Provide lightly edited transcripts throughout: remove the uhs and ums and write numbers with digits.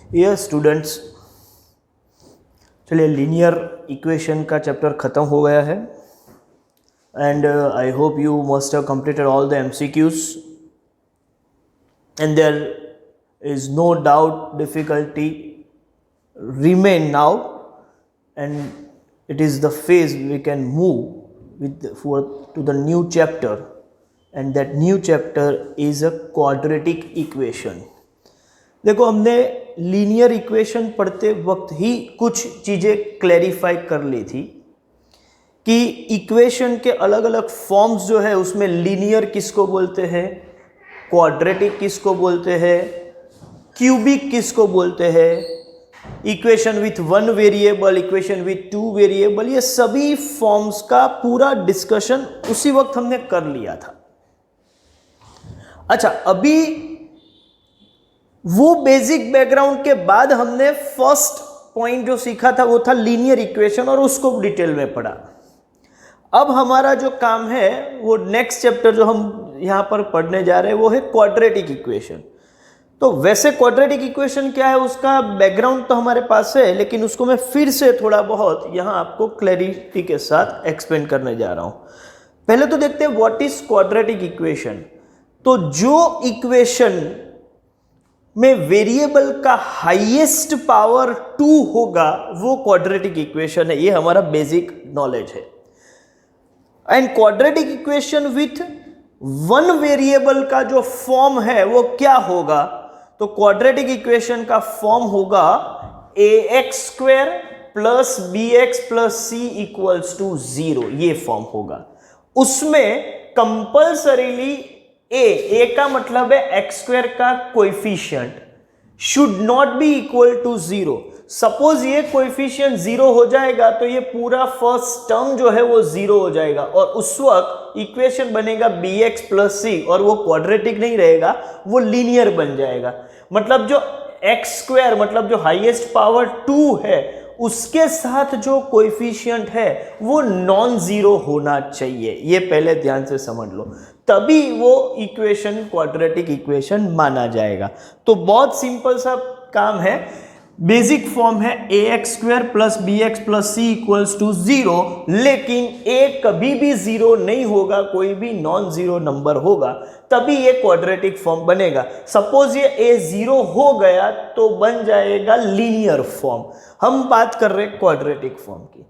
ये स्टूडेंट्स, चलिए linear equation का चैप्टर ख़त्म हो गया है and I hope you must have completed all the MCQs and there is no doubt difficulty remain now, and it is the phase we can move to the new chapter, and that new chapter is a quadratic equation. देखो, हमने linear equation पढ़ते वक्त ही कुछ चीज़ें clarify कर ली थी कि equation के अलग अलग फॉर्म्स जो है उसमें लीनियर किसको बोलते हैं, क्वाड्रेटिक किसको बोलते हैं, क्यूबिक किसको बोलते हैं, equation with one variable, equation with two variable, ये सभी फॉर्म्स का पूरा डिस्कशन उसी वक्त हमने कर लिया था। अच्छा, अभी वो बेसिक बैकग्राउंड के बाद हमने फर्स्ट पॉइंट जो सीखा था वो था लीनियर इक्वेशन और उसको डिटेल में पढ़ा। अब हमारा जो काम है वो नेक्स्ट चैप्टर जो हम यहाँ पर पढ़ने जा रहे हैं वो है क्वाड्रेटिक इक्वेशन। तो वैसे क्वाड्रेटिक इक्वेशन क्या है उसका बैकग्राउंड तो हमारे पास है, लेकिन उसको मैं फिर से थोड़ा बहुत यहाँ आपको क्लैरिटी के साथ एक्सप्लेन करने जा रहा हूँ। पहले तो देखते हैं व्हाट इज क्वाड्रेटिक इक्वेशन। तो जो इक्वेशन में वेरिएबल का हाईएस्ट पावर 2 होगा वो क्वाड्रेटिक इक्वेशन है, ये हमारा बेसिक नॉलेज है। And quadratic equation with one variable का जो फॉर्म है वो क्या होगा, तो क्वाड्रेटिक इक्वेशन का फॉर्म होगा ax² + bx + c = 0, ये फॉर्म होगा। उसमें कंपल्सरीली a का मतलब है x² का coefficient should not be equal to 0। Suppose ये कोएफिशिएंट 0 हो जाएगा तो ये पूरा फर्स्ट टर्म जो है वो 0 हो जाएगा और उस वक्त इक्वेशन बनेगा bx + c और वो क्वाड्रेटिक नहीं रहेगा, वो लीनियर बन जाएगा। मतलब जो x² मतलब जो हाईएस्ट पावर 2 है उसके साथ जो कोएफिशिएंट है वो नॉन जीरो होना चाहिए, ये पहले ध्यान से समझ लो, तभी वो इक्वेशन क्वाड्रेटिक इक्वेशन माना जाएगा। तो बहुत सिंपल सा काम है, बेसिक फॉर्म है ax² + bx + c = 0, लेकिन a कभी भी 0 नहीं होगा, कोई भी नॉन जीरो नंबर होगा तभी ये क्वाड्रेटिक फॉर्म बनेगा। सपोज ये a 0 हो गया तो बन जाएगा लीनियर फॉर्म। हम बात कर रहे हैं क्वाड्रेटिक फॉर्म की।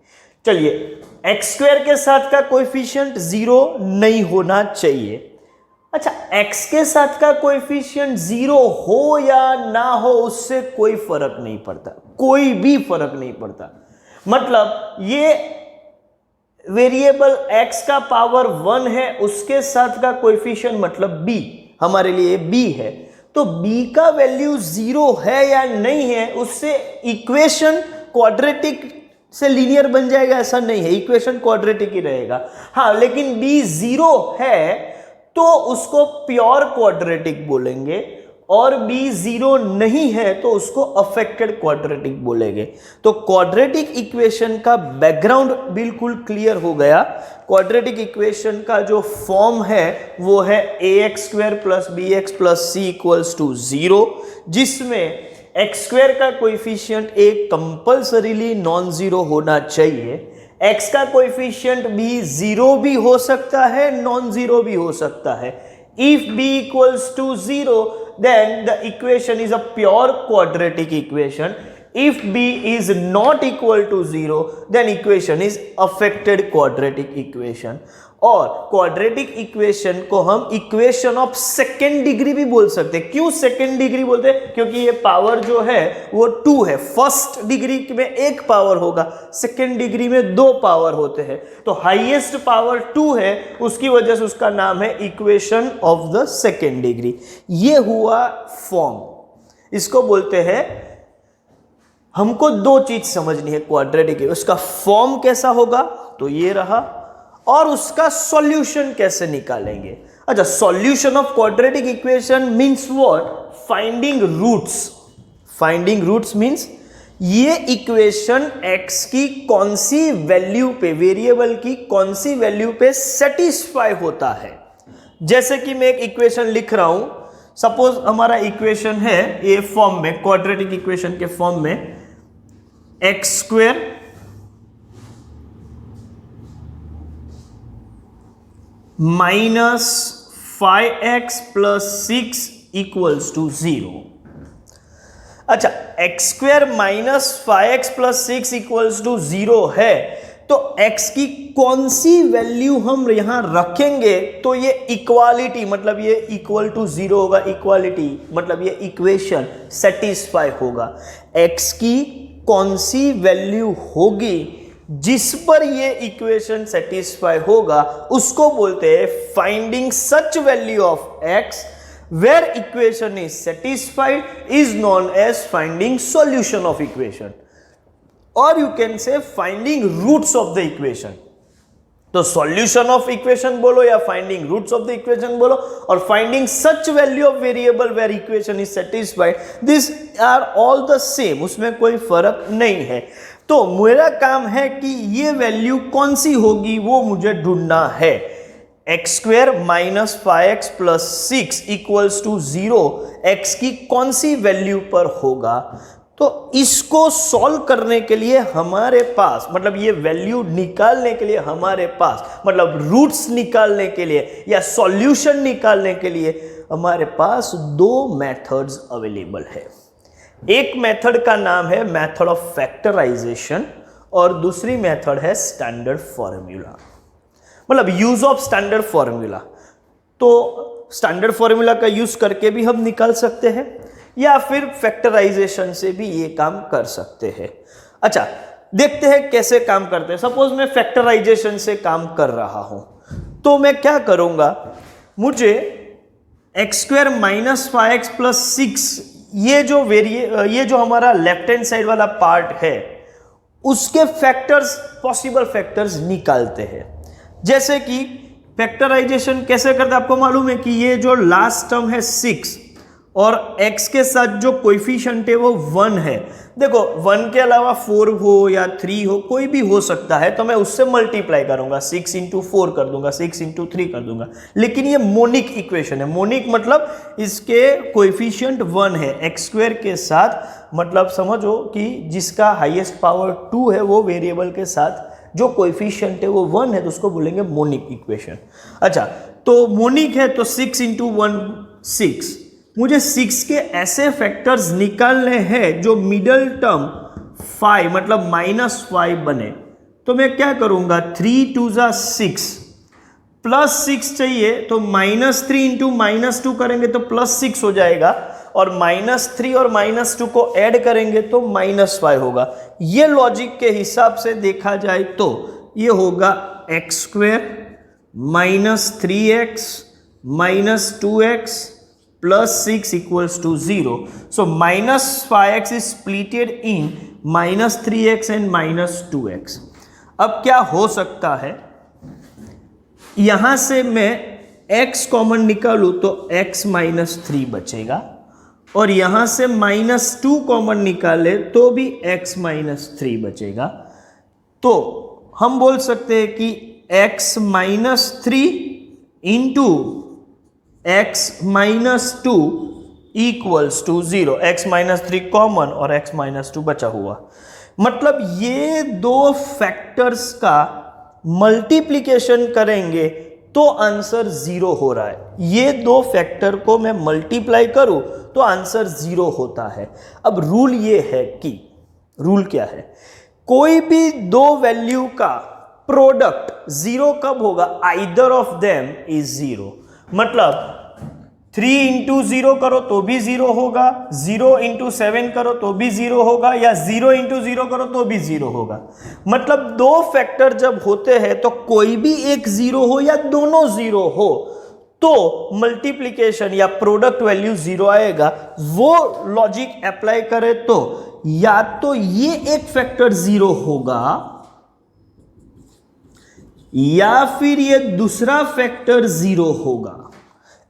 चलिए, x² के साथ का कोएफिशिएंट 0 नहीं होना चाहिए। अच्छा, x के साथ का कोएफिशिएंट 0 हो या ना हो उससे कोई फर्क नहीं पड़ता, कोई भी फर्क नहीं पड़ता। मतलब ये वेरिएबल x का पावर 1 है, उसके साथ का कोएफिशिएंट मतलब b, हमारे लिए b है, तो b का वैल्यू 0 है या नहीं है उससे इक्वेशन क्वाड्रेटिक से लीनियर बन जाएगा ऐसा नहीं है, इक्वेशन क्वाड्रेटिक ही रहेगा। हाँ, लेकिन b 0 है तो उसको प्योर क्वाड्रेटिक बोलेंगे और b 0 नहीं है तो उसको अफेक्टेड क्वाड्रेटिक बोलेंगे। तो क्वाड्रेटिक इक्वेशन का बैकग्राउंड बिल्कुल क्लियर हो गया। क्वाड्रेटिक इक्वेशन का जो फॉर्म है वो है ax² + bx + c = 0, जिसमें x² का coefficient a compulsorily non zero होना चाहिए, x का कोएफिशिएंट भी 0 भी हो सकता है, नॉन जीरो भी हो सकता है। If b = 0 then the equation is a pure quadratic equation. If b is not equal to 0 then equation is affected quadratic equation। और क्वाड्रेटिक इक्वेशन को हम इक्वेशन ऑफ सेकेंड डिग्री भी बोल सकते हैं। क्यों सेकेंड डिग्री बोलते हैं? क्योंकि ये पावर जो है वो 2 है। फर्स्ट डिग्री में 1 पावर होगा, सेकेंड डिग्री में 2 पावर होते हैं, तो हाईएस्ट पावर 2 है, उसकी वजह से उसका नाम है equation of the second degree. ये हुआ फॉर्म, इसको बोलते हैं। हमको 2 चीज समझनी है क्वाड्रेटिक, उसका फॉर्म कैसा होगा तो ये रहा, और उसका सॉल्यूशन कैसे निकालेंगे। अच्छा, solution of quadratic equation means what? Finding roots. Finding roots means ये इक्वेशन x की कौन सी वैल्यू पे, वेरिएबल की कौन सी वैल्यू पे सेटिस्फाई होता है। जैसे कि मैं एक इक्वेशन लिख रहा हूं, सपोज हमारा इक्वेशन है ये फॉर्म में, क्वाड्रेटिक इक्वेशन के फॉर्म में, x square minus 5x plus 6 equals to 0। अच्छा, x square minus 5x plus 6 equals to 0 है, तो x की कौन सी वैल्यू हम यहां रखेंगे तो ये इक्वालिटी, मतलब ये इक्वल टू 0 होगा, इक्वालिटी मतलब ये इक्वेशन सेटिस्फाई होगा। x की कौन सी वैल्यू होगी जिस पर ये इक्वेशन सेटिस्फाई होगा, उसको बोलते हैं finding such value of x where equation is satisfied is known as finding solution of equation, or you can say finding roots of the equation। तो solution of equation बोलो या finding roots of the equation बोलो, और finding such value of variable where equation is satisfied, these are all the same, उसमें कोई फर्क नहीं है। तो मेरा काम है कि ये वैल्यू कौन सी होगी वो मुझे ढूंढना है। X square minus 5x plus 6 equals to 0 x की कौन सी वैल्यू पर होगा, तो इसको सॉल्व करने के लिए हमारे पास, मतलब ये वैल्यू निकालने के लिए हमारे पास, मतलब रूट्स निकालने के लिए या सॉल्यूशन निकालने के लिए हमारे पास दो मेथड्स अवेलेबल है। एक मेथड का नाम है मेथड ऑफ फैक्टराइजेशन और दूसरी मेथड है स्टैंडर्ड फॉर्मूला, मतलब यूज ऑफ स्टैंडर्ड फॉर्मूला। तो स्टैंडर्ड फॉर्मूला का यूज करके भी हम निकाल सकते हैं या फिर फैक्टराइजेशन से भी ये काम कर सकते हैं। अच्छा, देखते हैं कैसे काम करते हैं। सपोज मैं फैक्टराइजेशन से काम कर रहा हूं, तो मैं क्या करूंगा, मुझे x square minus 5x plus 6 ये जो हमारा लेफ्ट हैंड साइड वाला पार्ट है उसके फैक्टर्स, पॉसिबल फैक्टर्स निकालते हैं। जैसे कि फैक्टराइजेशन कैसे करते हैं, आपको मालूम है कि ये जो लास्ट टर्म है 6 और x के साथ जो कोएफिशिएंट है वो 1 है। देखो 1 के अलावा 4 हो या 3 हो, कोई भी हो सकता है, तो मैं उससे मल्टीप्लाई करूंगा, 6 इंटू 4 कर दूंगा, 6 इंटू 3 कर दूंगा। लेकिन ये मोनिक इक्वेशन है। मोनिक मतलब इसके कोएफिशिएंट 1 है एक्स स्क्वायर के साथ, मतलब समझो कि जिसका हाईएस्ट पावर 2 है वो वेरिएबल के साथ जो कोएफिशिएंट है वो 1 है, तो उसको बोलेंगे मोनिक इक्वेशन। अच्छा, तो मोनिक है तो 6 इंटू 1 6, मुझे 6 के ऐसे फैक्टर्स निकालने हैं जो मिडल टर्म 5 मतलब -5 बने। तो मैं क्या करूंगा, 3 2 जा 6 प्लस 6 चाहिए तो -3 इंटू -2 करेंगे तो +6 हो जाएगा, और -3 और -2 को ऐड करेंगे तो -5 होगा। ये लॉजिक के हिसाब से देखा जाए तो ये होगा x square minus 3x minus 2x plus 6 equals to 0. So minus 5x is splitted in minus 3x and minus 2x. अब क्या हो सकता है, यहां से मैं x कॉमन निकालूं तो x माइनस 3 बचेगा, और यहां से -2 कॉमन निकाले तो भी x माइनस 3 बचेगा। तो हम बोल सकते हैं कि x minus 3 into x minus 2 equals to 0। x minus 3 common और x माइनस 2 बचा हुआ, मतलब ये दो फैक्टर्स का मल्टीप्लिकेशन करेंगे तो आंसर 0 हो रहा है। ये दो फैक्टर को मैं मल्टीप्लाई करूं तो आंसर 0 होता है। अब रूल ये है कि, रूल क्या है, कोई भी दो वैल्यू का प्रोडक्ट 0 कब होगा, आइदर ऑफ देम इज 0। मतलब 3 इंटू 0 करो तो भी 0 होगा, 0 इंटू 7 करो तो भी 0 होगा, या 0 इंटू 0 करो तो भी 0 होगा। मतलब दो फैक्टर जब होते हैं तो कोई भी एक 0 हो या दोनों 0 हो तो मल्टीप्लिकेशन या प्रोडक्ट वैल्यू 0 आएगा। वो लॉजिक अप्लाई करे तो या तो ये एक फैक्टर 0 होगा या फिर ये दूसरा फैक्टर 0 होगा।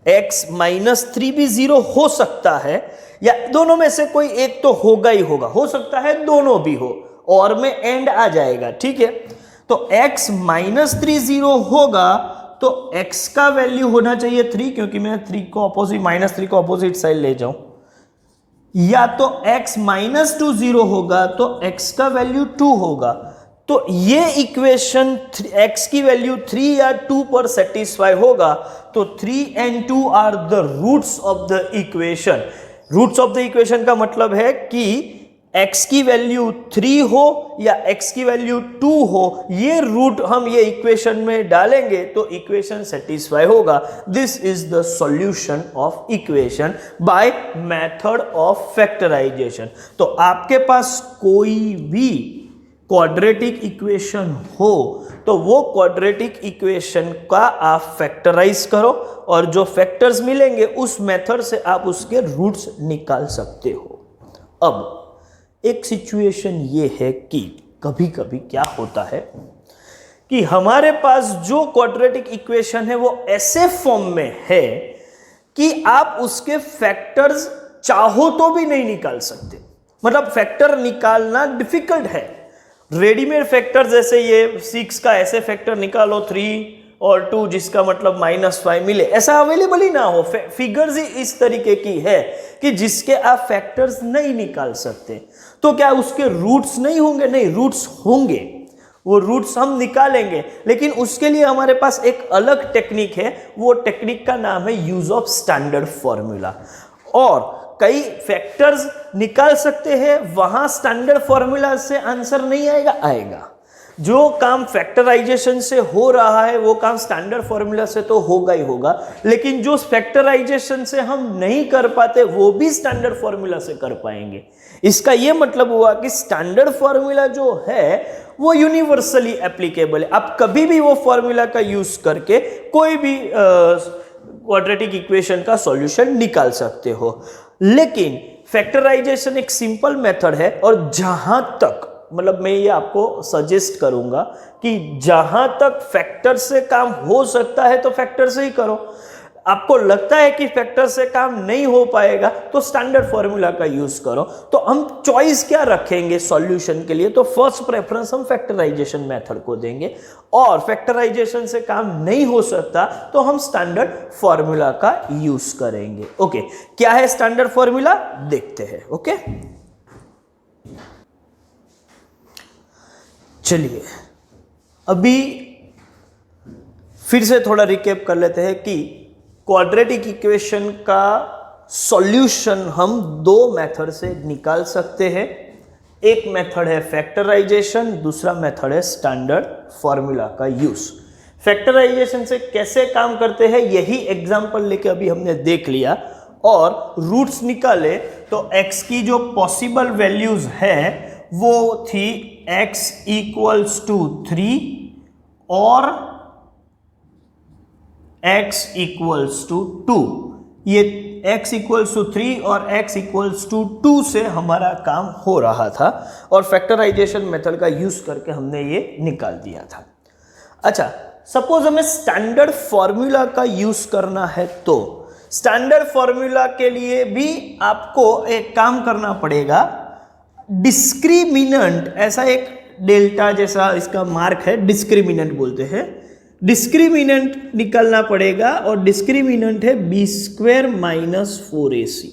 x माइनस 3 भी 0 हो सकता है, या दोनों में से कोई एक तो होगा ही होगा, हो सकता है दोनों भी हो, और में एंड आ जाएगा, ठीक है। तो x माइनस 3 0 होगा तो x का वैल्यू होना चाहिए 3, क्योंकि मैं 3 को ऑपोजिट -3 को ऑपोजिट साइड ले जाऊं, या तो x -2 0 होगा तो x का वैल्यू 2 होगा। तो ये इक्वेशन x की वैल्यू 3 या 2 पर सेटिस्फाई होगा, तो 3 and 2 are the roots of the equation. Roots of the equation का मतलब है कि x की वैल्यू 3 हो या x की वैल्यू 2 हो, ये रूट हम ये इक्वेशन में डालेंगे तो इक्वेशन सेटिस्फाई होगा। This is the solution of equation by method of factorisation. तो आपके पास कोई भी क्वाड्रेटिक इक्वेशन हो तो वो क्वाड्रेटिक इक्वेशन का आप फैक्टराइज करो और जो फैक्टर्स मिलेंगे उस मेथड से आप उसके रूट्स निकाल सकते हो। अब एक सिचुएशन ये है कि कभी कभी क्या होता है कि हमारे पास जो क्वाड्रेटिक इक्वेशन है वो ऐसे फॉर्म में है कि आप उसके फैक्टर्स चाहो तो भी नहीं निकाल सकते। मतलब फैक्टर निकालना डिफिकल्ट है। रेडीमेड फैक्टर जैसे ये 6 का ऐसे फैक्टर निकालो 3 और 2 जिसका मतलब -5 मिले, ऐसा अवेलेबल ही ना हो। फिगर्स ही इस तरीके की है कि जिसके आप फैक्टर्स नहीं निकाल सकते। तो क्या उसके रूट्स नहीं होंगे? नहीं, रूट्स होंगे, वो रूट्स हम निकालेंगे, लेकिन उसके लिए हमारे पास एक अलग टेक्निक है। वो टेक्निक का नाम है यूज ऑफ स्टैंडर्ड फॉर्मूला। और कई फैक्टर्स निकाल सकते हैं, वहां स्टैंडर्ड फॉर्मूला से आंसर नहीं आएगा, आएगा। जो काम फैक्टराइजेशन से हो रहा है वो काम स्टैंडर्ड फॉर्मूला से तो होगा ही होगा, लेकिन जो फैक्टराइजेशन से हम नहीं कर पाते वो भी स्टैंडर्ड फॉर्मूला से कर पाएंगे। इसका यह मतलब हुआ कि स्टैंडर्ड फॉर्मूला जो है वो यूनिवर्सली एप्लीकेबल है। आप कभी भी वो फॉर्मूला का यूज करके कोई भी क्वाड्रेटिक इक्वेशन का सॉल्यूशन निकाल सकते हो। लेकिन फैक्टराइजेशन एक सिंपल मेथड है, और जहां तक मतलब मैं ये आपको सजेस्ट करूंगा कि जहां तक फैक्टर से काम हो सकता है तो फैक्टर से ही करो। आपको लगता है कि फैक्टर से काम नहीं हो पाएगा तो स्टैंडर्ड फॉर्मूला का यूज करो। तो हम चॉइस क्या रखेंगे सॉल्यूशन के लिए? तो फर्स्ट प्रेफरेंस हम फैक्टराइजेशन मेथड को देंगे, और फैक्टराइजेशन से काम नहीं हो सकता तो हम स्टैंडर्ड फॉर्मूला का यूज करेंगे। ओके, क्या है स्टैंडर्ड फॉर्मूला देखते हैं। ओके, चलिए अभी फिर से थोड़ा रिकैप कर लेते हैं कि क्वाड्रेटिक इक्वेशन का सॉल्यूशन हम दो मेथड से निकाल सकते हैं। एक मेथड है फैक्टराइजेशन, दूसरा मेथड है स्टैंडर्ड फॉर्मूला का यूज। फैक्टराइजेशन से कैसे काम करते हैं यही एग्जांपल लेके अभी हमने देख लिया, और रूट्स निकाले तो x की जो पॉसिबल वैल्यूज है वो थी x इक्वल्स टू 3 और x इक्वल्स टू 2। ये x इक्वल्स टू 3 और x इक्वल्स टू 2 से हमारा काम हो रहा था, और फैक्टराइजेशन मेथड का यूज करके हमने ये निकाल दिया था। अच्छा, सपोज हमें स्टैंडर्ड फॉर्मूला का यूज करना है, तो स्टैंडर्ड फॉर्मूला के लिए भी आपको एक काम करना पड़ेगा। डिस्क्रिमिनेंट, ऐसा एक डेल्टा जैसा इसका मार्क है, डिस्क्रिमिनेंट बोलते हैं। डिस्क्रिमिनेंट निकालना पड़ेगा, और डिस्क्रिमिनेंट है b² माइनस 4ac।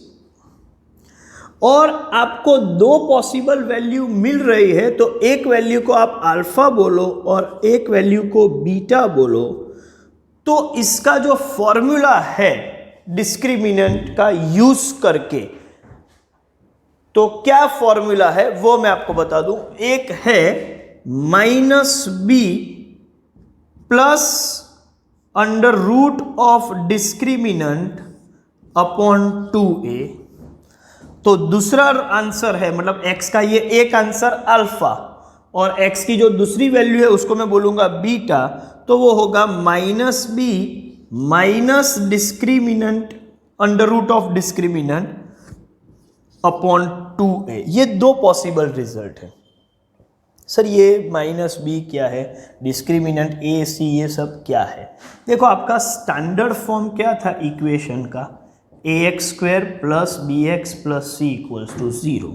और आपको दो पॉसिबल वैल्यू मिल रही है, तो एक वैल्यू को आप अल्फा बोलो और एक वैल्यू को बीटा बोलो। तो इसका जो फॉर्मूला है डिस्क्रिमिनेंट का यूज करके, तो क्या फॉर्मूला है वो मैं आपको बता दूं। एक है -b plus under root of discriminant upon 2a। तो दूसरा आंसर है, मतलब x का ये एक आंसर अल्फा, और x की जो दूसरी वैल्यू है उसको मैं बोलूंगा बीटा। तो वो होगा -b minus discriminant under root of discriminant upon 2a। ये दो पॉसिबल रिजल्ट है। सर ये -b क्या है, डिस्क्रिमिनेंट a c ये सब क्या है? देखो, आपका स्टैंडर्ड फॉर्म क्या था इक्वेशन का, ax² plus bx plus c equals to 0।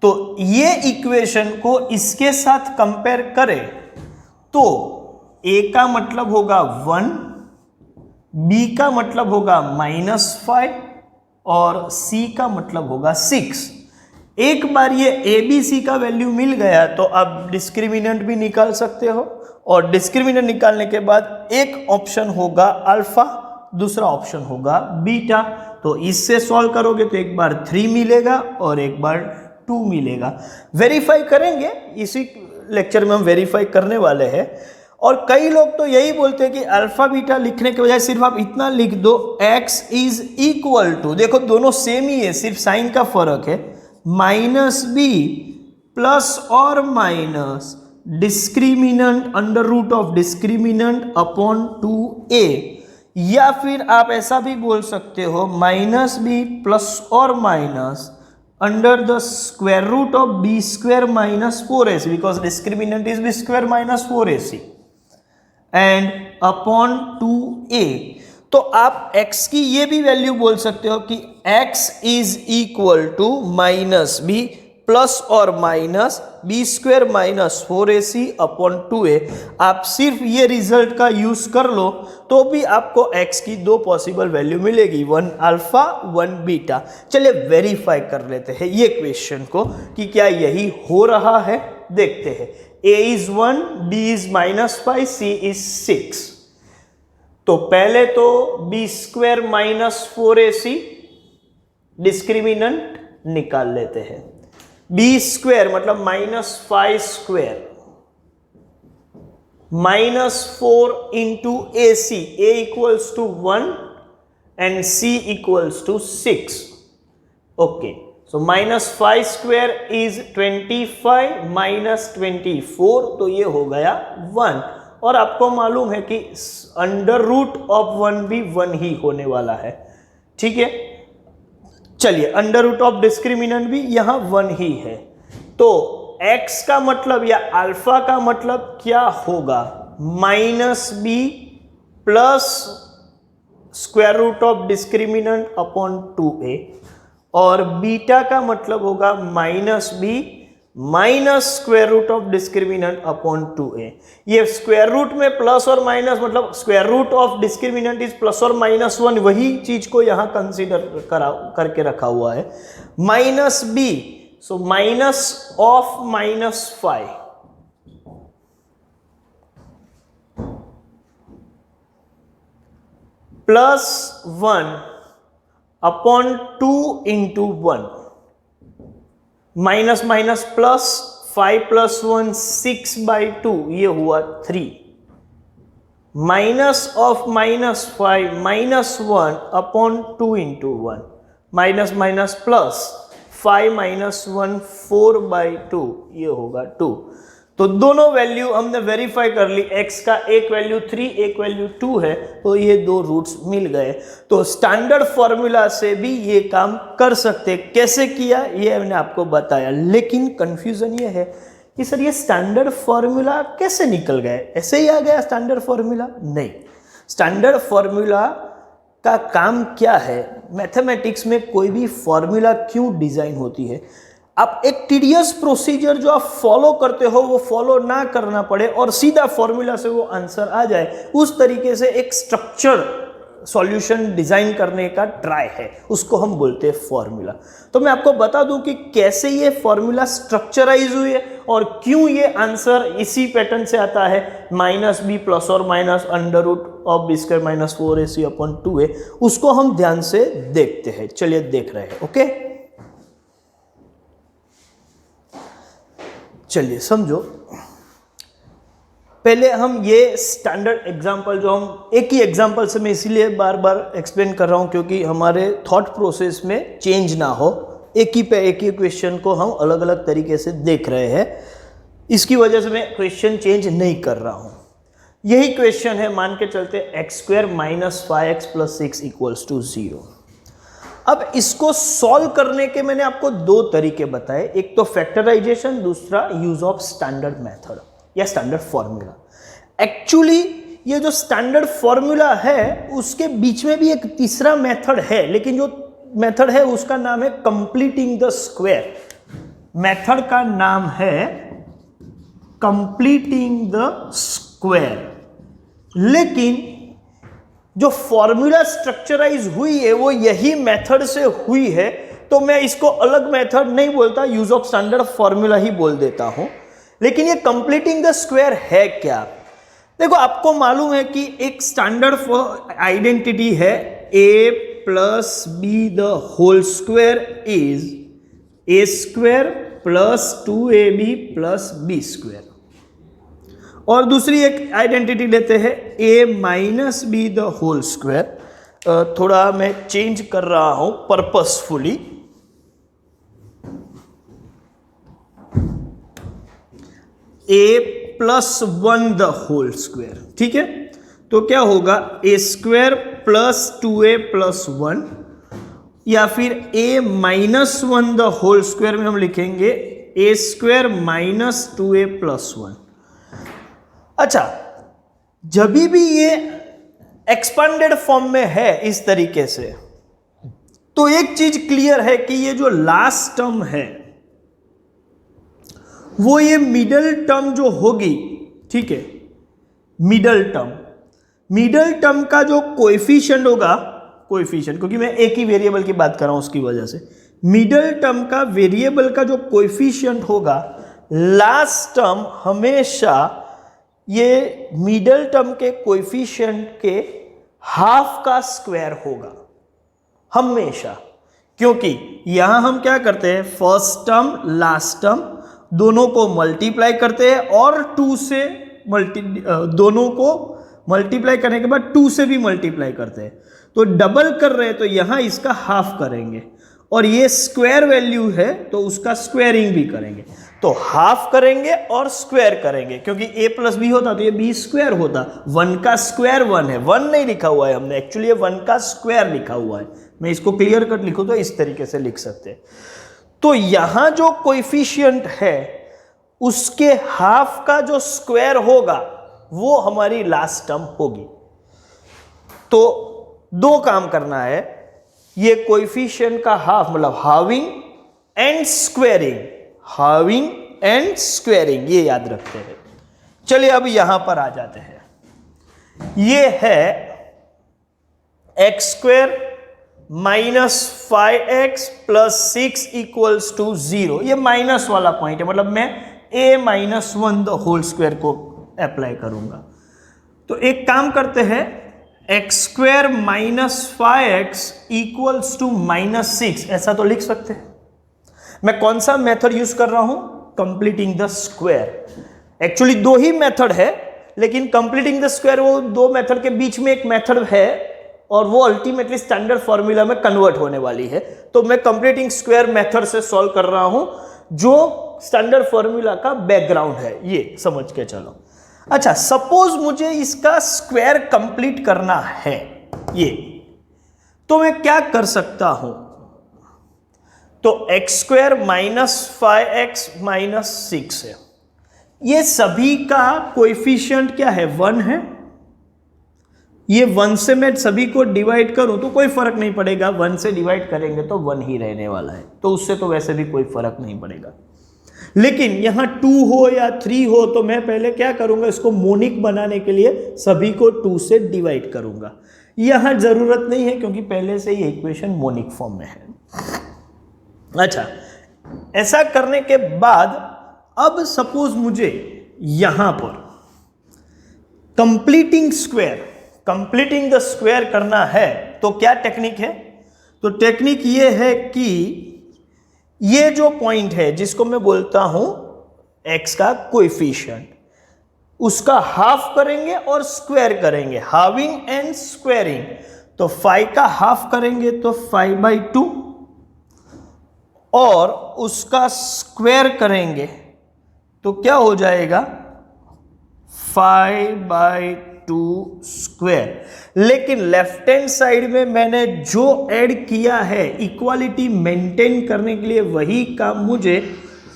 तो ये इक्वेशन को इसके साथ कंपेयर करें तो ए का मतलब होगा 1, बी का मतलब होगा -5 और सी का मतलब होगा 6। एक बार ये ए बी सी का वैल्यू मिल गया तो अब डिस्क्रिमिनेंट भी निकाल सकते हो, और डिस्क्रिमिनेंट निकालने के बाद एक ऑप्शन होगा अल्फा, दूसरा ऑप्शन होगा बीटा। तो इससे सॉल्व करोगे तो एक बार 3 मिलेगा और एक बार 2 मिलेगा। वेरीफाई करेंगे, इसी लेक्चर में हम वेरीफाई करने वाले हैं। और कई लोग तो यही बोलते हैं कि अल्फा बीटा लिखने के बजाय सिर्फ आप इतना लिख दो x इज इक्वल टू, देखो दोनों सेम ही है, सिर्फ साइन का फर्क है, -b प्लस और minus discriminant under root of discriminant upon 2a, या फिर आप ऐसा भी बोल सकते हो -b प्लस और minus under the square root of b square minus 4ac, because discriminant is b square minus 4ac and upon 2a। तो आप x की ये भी वैल्यू बोल सकते हो कि x is equal to -b plus और minus b square minus 4ac upon 2a। आप सिर्फ ये रिजल्ट का यूज कर लो तो भी आपको x की दो पॉसिबल वैल्यू मिलेगी, 1 अल्फा 1 बीटा। चलिए वेरीफाई कर लेते हैं ये क्वेश्चन को कि क्या यही हो रहा है, देखते हैं। a is 1, b is -5, c is 6। तो पहले तो b square minus 4ac discriminant निकाल लेते हैं। b स्क्वायर मतलब -5 square -4 into ac, a equals to 1 and c equals to 6। Okay, so -5 square is 25 minus 24, तो ये हो गया 1। और आपको मालूम है कि अंडर रूट ऑफ 1 भी 1 ही होने वाला है, ठीक है। चलिए, अंडर रूट ऑफ डिस्क्रिमिनेंट भी यहां 1 ही है, तो x का मतलब या अल्फा का मतलब क्या होगा, -b plus square root of discriminant upon 2a, और बीटा का मतलब होगा -b minus square root of discriminant upon 2a। ये स्क्वायर रूट में प्लस और माइनस मतलब square root of discriminant is plus और -1, वही चीज को यहां कंसीडर करके रखा हुआ है। -b, so minus of -5 plus 1 upon 2 into 1, minus minus plus 5 plus 1 6/2, ये हुआ 3, minus of -5 -1 upon 2 into 1, minus minus plus 5 minus 1 4/2, ये होगा 2। तो दोनों वैल्यू हमने वेरीफाई कर ली, x का एक वैल्यू 3 एक वैल्यू 2 है, तो ये दो रूट्स मिल गए। तो स्टैंडर्ड फॉर्मूला से भी ये काम कर सकते। कैसे किया ये मैंने आपको बताया, लेकिन कंफ्यूजन ये है कि सर ये स्टैंडर्ड फॉर्मूला कैसे निकल गए, ऐसे ही आ गया स्टैंडर्ड फॉर्मूला? नहीं, स्टैंडर्ड फॉर्मूला का काम क्या है, मैथमेटिक्स में कोई भी फॉर्मूला क्यों डिजाइन होती है, आप एक टीडियस प्रोसीजर जो आप फॉलो करते हो वो फॉलो ना करना पड़े और सीधा फॉर्मूला से वो आंसर आ जाए, उस तरीके से एक स्ट्रक्चर सॉल्यूशन डिजाइन करने का ट्राई है, उसको हम बोलते हैं फॉर्मूला। तो मैं आपको बता दूं कि कैसे ये फॉर्मूला स्ट्रक्चराइज हुई है और क्यों ये आंसर इसी पैटर्न से आता है, -b प्लस और minus under root of b square minus 4ac upon 2a, उसको हम ध्यान से देखते हैं। चलिए देख रहे हैं, ओके। चलिए समझो, पहले हम ये स्टैंडर्ड एग्जांपल जो हम एक ही एग्जांपल से मैं इसीलिए बार बार एक्सप्लेन कर रहा हूं क्योंकि हमारे थॉट प्रोसेस में चेंज ना हो, एक ही पे एक ही क्वेश्चन को हम अलग अलग तरीके से देख रहे हैं, इसकी वजह से मैं क्वेश्चन चेंज नहीं कर रहा हूं। यही क्वेश्चन है, मान के चलते x² minus 5x plus 6 equals to 0। अब इसको सॉल्व करने के मैंने आपको दो तरीके बताए, एक तो फैक्टराइजेशन, दूसरा यूज ऑफ स्टैंडर्ड मेथड या स्टैंडर्ड फॉर्मूला। एक्चुअली ये जो स्टैंडर्ड फॉर्मूला है उसके बीच में भी एक तीसरा मेथड है, लेकिन जो मेथड है उसका नाम है कंप्लीटिंग द स्क्वायर। मेथड का नाम है कंप्लीटिंग द स्क्वायर। लेकिन जो फॉर्मूला स्ट्रक्चराइज हुई है वो यही मेथड से हुई है, तो मैं इसको अलग मेथड नहीं बोलता, यूज ऑफ स्टैंडर्ड फॉर्मूला ही बोल देता हूं। लेकिन ये कंप्लीटिंग द स्क्वायर है क्या? देखो, आपको मालूम है कि एक स्टैंडर्ड आइडेंटिटी है a plus B the whole square is a square plus 2ab plus B square. और दूसरी एक आइडेंटिटी लेते हैं a minus B the whole square. थोड़ा मैं चेंज कर रहा हूं purposefully. a plus 1 the whole square, ठीक है? तो क्या होगा, a square plus 2a plus 1, या फिर a minus 1 the whole square में हम लिखेंगे a square minus 2a plus 1। अच्छा, जब भी ये एक्सपांडेड फॉर्म में है इस तरीके से, तो एक चीज क्लियर है कि ये जो लास्ट टर्म है वो ये मिडल टर्म जो होगी, ठीक है, मिडल टर्म का जो कोएफिशिएंट होगा, कोएफिशिएंट क्योंकि मैं एक ही वेरिएबल की बात कर रहा हूं उसकी वजह से, मिडल टर्म का वेरिएबल का जो कोएफिशिएंट होगा, लास्ट टर्म हमेशा ये मिडल टर्म के कोएफिशिएंट के हाफ का स्क्वायर होगा हमेशा। क्योंकि यहां हम क्या करते हैं, फर्स्ट टर्म लास्ट टर्म दोनों को मल्टीप्लाई करते हैं और 2 से दोनों को मल्टीप्लाई करने के बाद 2 से भी मल्टीप्लाई करते हैं, तो डबल कर रहे हैं तो यहां इसका हाफ करेंगे, और ये स्क्वायर वैल्यू है तो उसका स्क्वायरिंग भी करेंगे। तो हाफ करेंगे और स्क्वायर करेंगे, क्योंकि a प्लस बी होता तो ये b स्क्वायर होता। 1 का स्क्वायर 1 है, 1 नहीं लिखा हुआ है हमने, एक्चुअली ये 1 का स्क्वायर लिखा हुआ है। मैं इसको क्लियर कट लिखूं तो इस तरीके से लिख सकते हैं। तो यहां जो कोएफिशिएंट है उसके हाफ का जो स्क्वायर होगा वो हमारी लास्ट टर्म होगी। तो दो काम करना है, ये कोएफिशिएंट का हाफ मतलब having and squaring, having and squaring, ये याद रखते हैं। चलिए अब यहां पर आ जाते हैं। ये है x square minus 5x plus 6 equals to 0। ये माइनस वाला पॉइंट है, मतलब मैं a minus 1 the whole square को अप्लाई करूंगा। तो एक काम करते हैं, x square minus 5x equals to minus 6, ऐसा तो लिख सकते हैं। मैं कौन सा मेथड यूज कर रहा हूं, कंप्लीटिंग द स्क्वायर। एक्चुअली दो ही मेथड है, लेकिन कंप्लीटिंग द स्क्वायर वो दो मेथड के बीच में एक मेथड है और वो अल्टीमेटली स्टैंडर्ड फॉर्मूला में कन्वर्ट होने वाली है। तो मैं कंप्लीटिंग स्क्वायर मेथड से सॉल्व कर रहा हूं, जो स्टैंडर्ड फॉर्मूला का बैकग्राउंड है, ये समझ के चलो। अच्छा, सपोज मुझे इसका स्क्वायर कंप्लीट करना है ये, तो मैं क्या कर सकता हूं, तो x square minus 5x minus 6 है, ये सभी का कोएफिशिएंट क्या है, 1 है। ये 1 से मैं सभी को डिवाइड करूं तो कोई फर्क नहीं पड़ेगा, 1 से डिवाइड करेंगे तो 1 ही रहने वाला है, तो उससे तो वैसे भी कोई फर्क नहीं पड़ेगा। लेकिन यहां 2 हो या 3 हो तो मैं पहले क्या करूंगा, इसको मोनिक बनाने के लिए सभी को 2 से डिवाइड करूंगा। यहां जरूरत नहीं है क्योंकि पहले से ही इक्वेशन मोनिक फॉर्म में है। अच्छा, ऐसा करने के बाद अब सपोज मुझे यहां पर कंप्लीटिंग द स्क्वायर करना है, तो क्या टेक्निक है, तो टेक्निक ये है कि ये जो पॉइंट है जिसको मैं बोलता हूं x का कोएफिशिएंट, उसका हाफ करेंगे और स्क्वायर करेंगे, हाविंग एंड स्क्वायरिंग। तो 5 का हाफ करेंगे तो 5/2 और उसका स्क्वायर करेंगे तो क्या हो जाएगा, 5/2 स्क्वायर। लेकिन लेफ्ट हैंड साइड में मैंने जो ऐड किया है इक्वालिटी मेंटेन करने के लिए, वही काम मुझे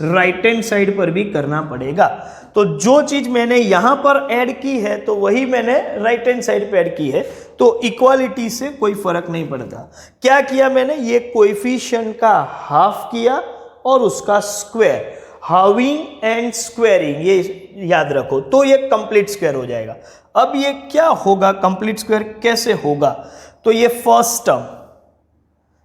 राइट हैंड साइड पर भी करना पड़ेगा। तो जो चीज मैंने यहां पर ऐड की है तो वही मैंने राइट हैंड साइड पे ऐड की है, तो इक्वालिटी से कोई फर्क नहीं पड़ता। क्या किया मैंने, ये कोएफिशिएंट का हाफ किया और उसका स्क्वायर, हाविंग एंड स्क्वायरिंग, ये याद रखो, तो ये कंप्लीट स्क्वायर हो जाएगा। अब ये क्या होगा, कंप्लीट स्क्वायर कैसे होगा, तो ये फर्स्ट टर्म,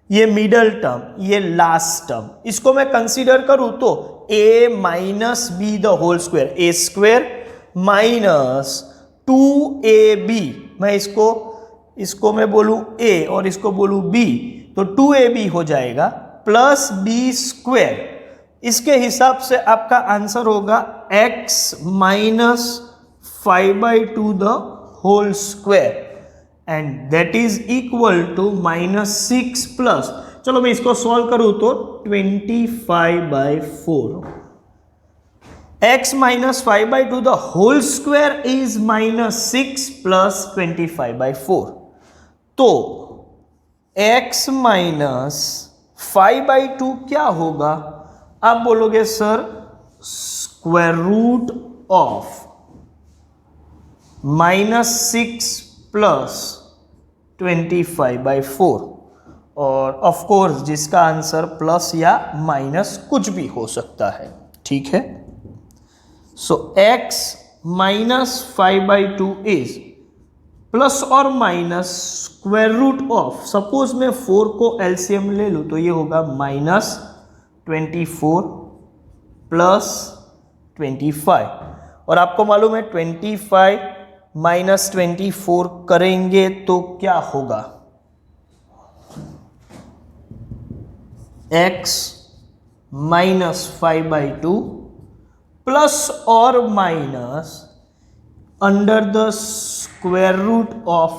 ये मिडल टर्म, ये लास्ट टर्म, इसको मैं कंसीडर करूं तो a minus B the whole square, a square minus 2ab, मैं इसको मैं बोलूं a और इसको बोलूं b, तो 2ab हो जाएगा प्लस बी स्क्वायर। इसके हिसाब से आपका आंसर होगा x minus 5/2 the whole square and that is equal to -6 plus, चलो मैं इसको सॉल्व करूं तो 25/4। x minus 5/2 the whole square is -6 plus 25/4, तो x माइनस 5/2 क्या होगा, आप बोलोगे sir square root of -6 plus 25/4, और ऑफ कोर्स जिसका आंसर प्लस या माइनस कुछ भी हो सकता है, ठीक है। So x minus 5/2 is plus और minus square root of, suppose मैं 4 को एलसीएम ले लूं तो ये होगा -24 प्लस 25, और आपको मालूम है 25 माइनस 24 करेंगे तो क्या होगा, x माइनस 5/2 प्लस और minus under the square root of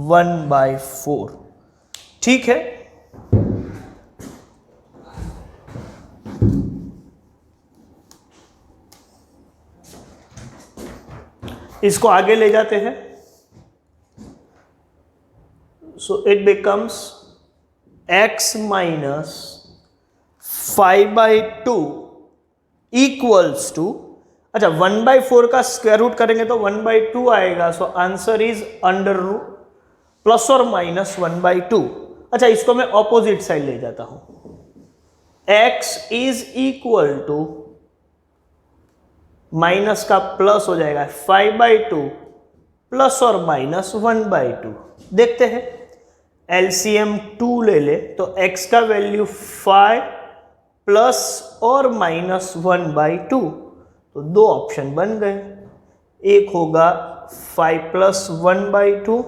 1/4, ठीक है। इसको आगे ले जाते हैं, so it becomes x minus 5/2 equals to, अच्छा 1/4 का स्क्वायर रूट करेंगे तो 1/2 आएगा, so answer is under root plus और माइनस 1/2। अच्छा इसको मैं ऑपोजिट साइड ले जाता हूं, x is equal to minus का प्लस हो जाएगा 5/2 प्लस और माइनस 1/2। देखते हैं, एलसीएम 2 ले ले तो x का वैल्यू 5 प्लस और माइनस 1/2, तो दो ऑप्शन बन गए, एक होगा 5 प्लस 1/2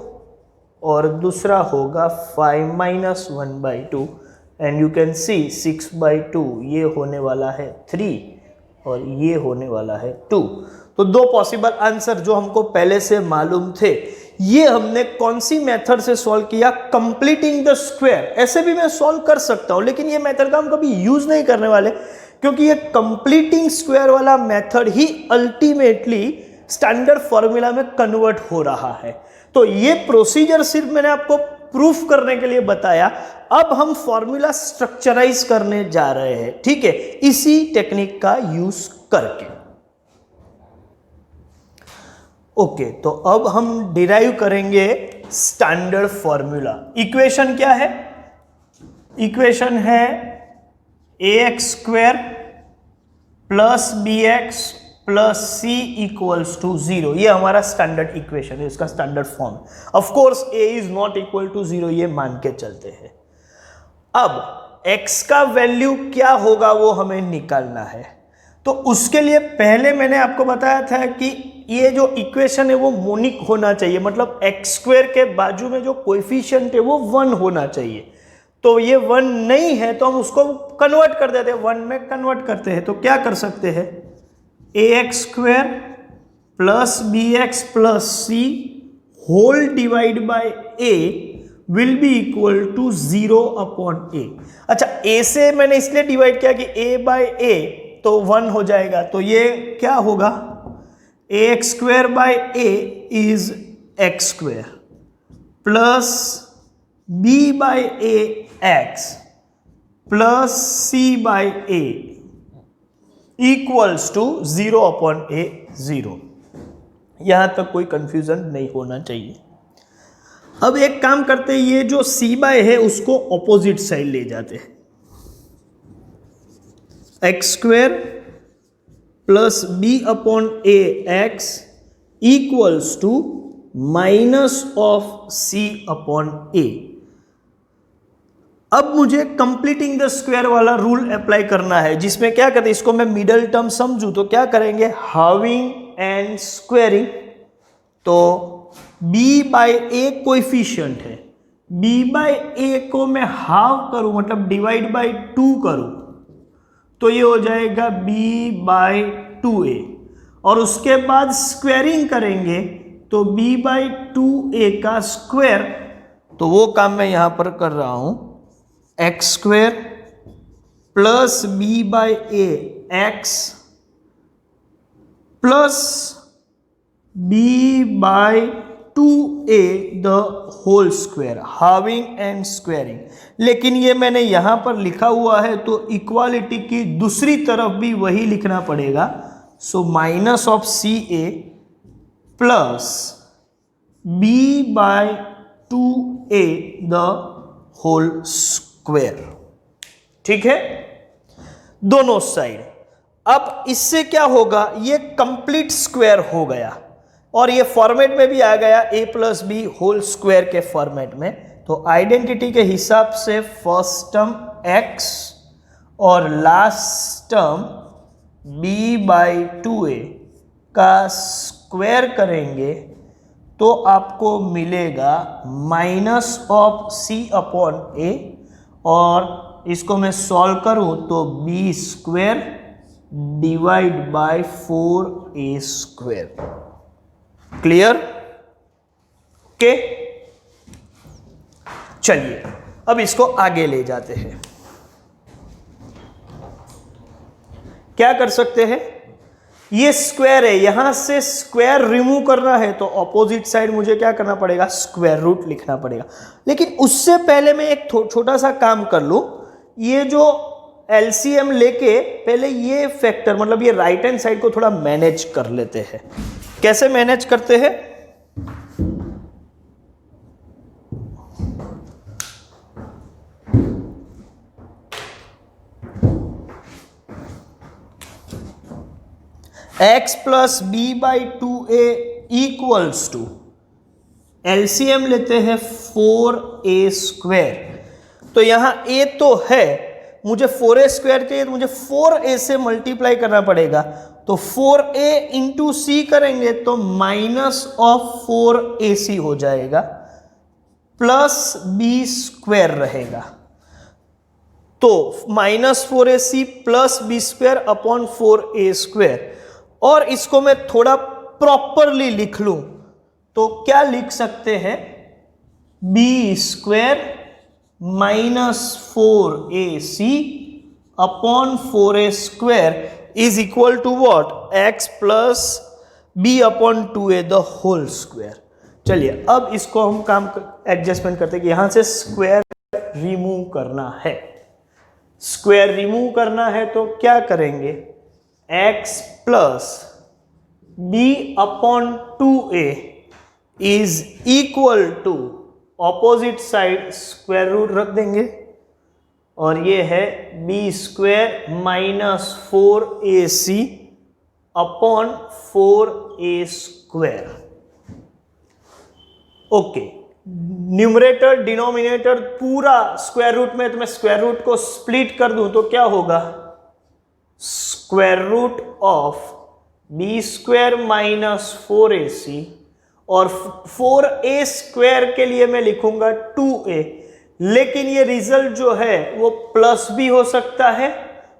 और दूसरा होगा 5 minus 1/2, and you can see 6/2 ये होने वाला है 3 और ये होने वाला है 2। तो दो पॉसिबल आंसर जो हमको पहले से मालूम थे, ये हमने कौन सी मेथड से सॉल्व किया, कंप्लीटिंग द स्क्वायर। ऐसे भी मैं सॉल्व कर सकता हूं, लेकिन ये मेथड का हम कभी यूज नहीं करने वाले, क्योंकि ये कंप्लीटिंग स्क्वायर वाला मेथड ही अल्टीमेटली स्टैंडर्ड फॉर्मूला में कन्वर्ट हो रहा है। तो ये प्रोसीजर सिर्फ मैंने आपको प्रूफ करने के लिए बताया, अब हम फॉर्मूला स्ट्रक्चराइज करने जा रहे हैं, ठीक है, इसी टेक्निक का यूज करके। ओके, तो अब हम डिराइव करेंगे स्टैंडर्ड फॉर्मूला। इक्वेशन क्या है, इक्वेशन है ax² plus bx plus c equals to 0, ये हमारा स्टैंडर्ड इक्वेशन है, इसका standard form. Of course a is not equal to 0, ये मान के चलते हैं। अब x का वैल्यू क्या होगा वो हमें निकालना है, तो उसके लिए पहले मैंने आपको बताया था कि ये जो इक्वेशन है वो मोनिक होना चाहिए, मतलब x² के बाजू में जो कोएफिशिएंट है वो 1 होना चाहिए। तो ये 1 नहीं है तो हम उसको कन्वर्ट कर देते हैं, 1 में कन्वर्ट करते हैं। तो क्या कर सकते हैं, ax² plus bx plus c whole divide by a will be equal to 0/a। अच्छा, a से मैंने इसलिए डिवाइड किया कि a बाय a तो 1 हो जाएगा, तो ये क्या होगा, ax² by a is x² plus b by a x plus c by a equals to 0/a 0। यहां तक कोई कंफ्यूजन नहीं होना चाहिए। अब एक काम करते हैं, ये जो c बाय है उसको ऑपोजिट साइड ले जाते हैं, x² plus B upon A x equals to minus of C upon A. अब मुझे कंप्लीटिंग द स्क्वायर वाला रूल अप्लाई करना है, जिसमें क्या करते हैं, इसको मैं मिडल टर्म समझूं तो क्या करेंगे, हाविंग एंड स्क्वेयरिंग। तो b बाई ए कोएफिशिएंट है, b बाई ए को मैं हाफ करूं मतलब डिवाइड बाई 2 करूं तो ये हो जाएगा b बाई 2a, और उसके बाद स्क्वेयरिंग करेंगे तो b बाई 2a का स्क्वायर, तो वो काम मैं यहां पर कर रहा हूं, x square plus b by a x plus b by 2a the whole square, halving and squaring. लेकिन ये मैंने यहां पर लिखा हुआ है तो इक्वालिटी की दूसरी तरफ भी वही लिखना पड़ेगा। So minus of c a plus b by 2a the whole square. ठीक है, दोनों साइड। अब इससे क्या होगा, ये कंप्लीट स्क्वायर हो गया और ये फॉर्मेट में भी आ गया a plus b whole square के फॉर्मेट में। तो आइडेंटिटी के हिसाब से फर्स्ट टर्म x और last term b by 2a का स्क्वायर करेंगे तो आपको मिलेगा minus of c upon a, और इसको मैं सॉल्व करूं तो b square divide by 4a square. Clear? Okay, चलिए अब इसको आगे ले जाते हैं। क्या कर सकते हैं, ये स्क्वायर है, यहां से स्क्वायर रिमूव करना है तो ऑपोजिट साइड मुझे क्या करना पड़ेगा, स्क्वायर रूट लिखना पड़ेगा। लेकिन उससे पहले मैं एक छोटा सा काम कर लूं, ये जो एलसीएम लेके पहले ये फैक्टर मतलब ये राइट हैंड साइड को थोड़ा मैनेज कर लेते हैं। कैसे मैनेज करते हैं, x plus b by 2a equals to, LCM लेते हैं 4a स्क्वायर। तो यहां a तो है, मुझे 4a स्क्वायर चाहिए तो मुझे 4a से मल्टीप्लाई करना पड़ेगा। तो 4a इंटू सी करेंगे तो माइनस ऑफ 4ac हो जाएगा, प्लस b स्क्वायर रहेगा। तो minus 4ac plus b square upon 4a square. और इसको मैं थोड़ा प्रॉपरली लिख लूं तो क्या लिख सकते हैं, b square minus 4ac upon 4a square is equal to what, x plus b upon 2a the whole square. चलिए अब इसको हम काम एडजस्टमेंट करते हैं कि यहां से स्क्वायर रिमूव करना है। स्क्वायर रिमूव करना है तो क्या करेंगे, x plus b upon 2a is equal to opposite side square root रख देंगे, और ये है b square minus 4ac upon 4a square. Okay, numerator denominator पूरा स्क्वायर रूट में, तो मैं स्क्वायर रूट को स्प्लिट कर दूं तो क्या होगा, square root of b square minus 4ac, और 4a स्क्वायर के लिए मैं लिखूंगा 2a। लेकिन ये रिजल्ट जो है वो प्लस भी हो सकता है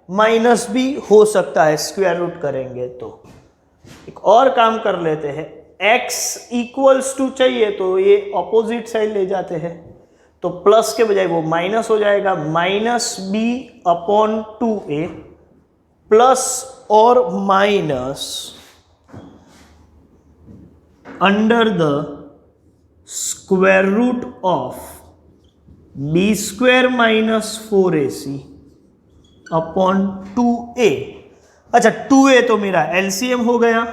माइनस भी हो सकता है, स्क्वायर रूट करेंगे तो। एक और काम कर लेते हैं, x इक्वल्स टू चाहिए तो ये ऑपोजिट साइड ले जाते हैं, तो प्लस के बजाय वो माइनस हो जाएगा, minus b upon 2a plus और minus under the square root of b square minus 4ac upon 2a। अच्छा, 2a तो मेरा एलसीएम हो गया,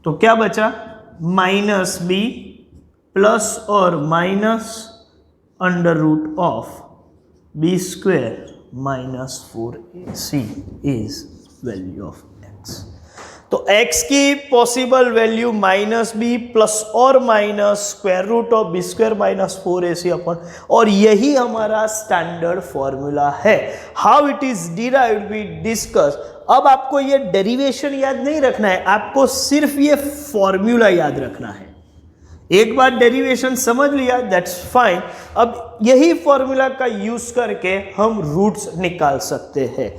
तो क्या बचा, माइनस b प्लस और minus under root of b square minus 4ac is value of x। तो x की पॉसिबल वैल्यू -b प्लस और minus square root of b square minus 4ac upon, और यही हमारा स्टैंडर्ड फॉर्मूला है। How it is derived we discuss. अब आपको ये डेरिवेशन याद नहीं रखना है, आपको सिर्फ ये फॉर्मूला याद रखना है। एक बार डेरिवेशन समझ लिया दैट्स फाइन। अब यही फॉर्मूला का यूज करके हम रूट्स निकाल सकते हैं।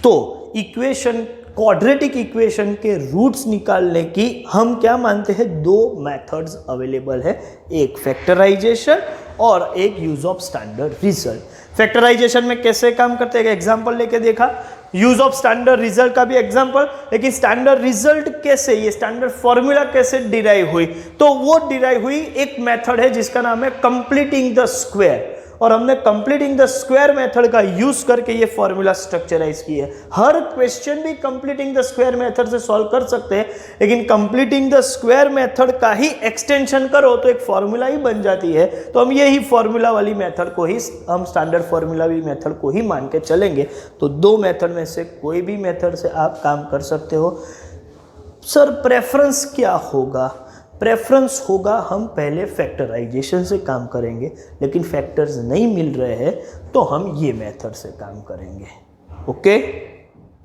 तो इक्वेशन, क्वाड्रेटिक इक्वेशन के रूट्स निकालने की हम क्या मानते हैं, दो मेथड्स अवेलेबल है, एक फैक्टराइजेशन और एक use of standard result. Factorization में कैसे काम करते हैं, एग्जांपल लेके देखा, यूज ऑफ स्टैंडर्ड रिजल्ट का भी एग्जांपल, लेकिन स्टैंडर्ड रिजल्ट कैसे, ये स्टैंडर्ड फॉर्मूला कैसे डिराइव हुई, तो वो डिराइव हुई एक मेथड है जिसका नाम है कंप्लीटिंग द स्क्वायर, और हमने कंप्लीटिंग द स्क्वायर मेथड का यूज करके ये फॉर्मूला स्ट्रक्चराइज की है। हर क्वेश्चन भी कंप्लीटिंग द स्क्वायर मेथड से सॉल्व कर सकते हैं, लेकिन कंप्लीटिंग द स्क्वायर मेथड का ही एक्सटेंशन करो तो एक फॉर्मूला ही बन जाती है। तो हम यही फॉर्मूला वाली मेथड को ही, हम स्टैंडर्ड फॉर्मूला वाली मेथड को ही मान के चलेंगे। तो दो मेथड में से कोई भी मेथड से आप काम कर सकते हो। सर प्रेफरेंस क्या होगा, प्रेफरेंस होगा हम पहले फैक्टराइजेशन से काम करेंगे, लेकिन फैक्टर्स नहीं मिल रहे हैं तो हम ये मेथड से काम करेंगे। ओके।